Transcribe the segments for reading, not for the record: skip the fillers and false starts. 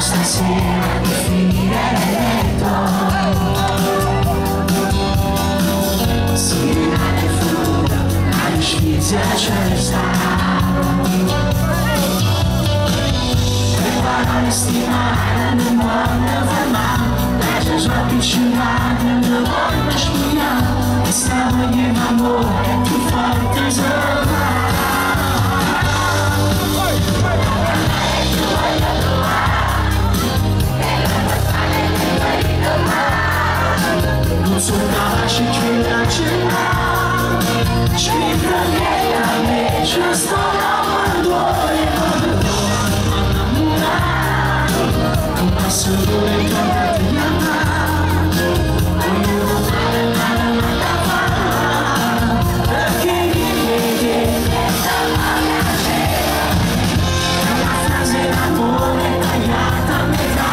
Stasera di finire nel letto, si rimane fuori, ma l'uscita c'è sta. Le parole stimate non voglio fermare, le già avvicinate non voglio spiegare, e stavo in amore più forte sopra. Non sono capace di ragionare, ci prende a me, ci sto amando e non innamorare, un passo dove tornate a amare, voglio fare la fare, perché mi vede davanti a te, è una frase d'amore tagliata a metà.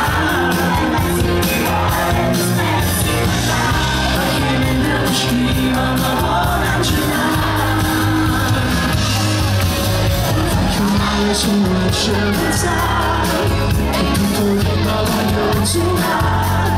Scrivono ora faccio male sulla certezza e tutto il voglio girare.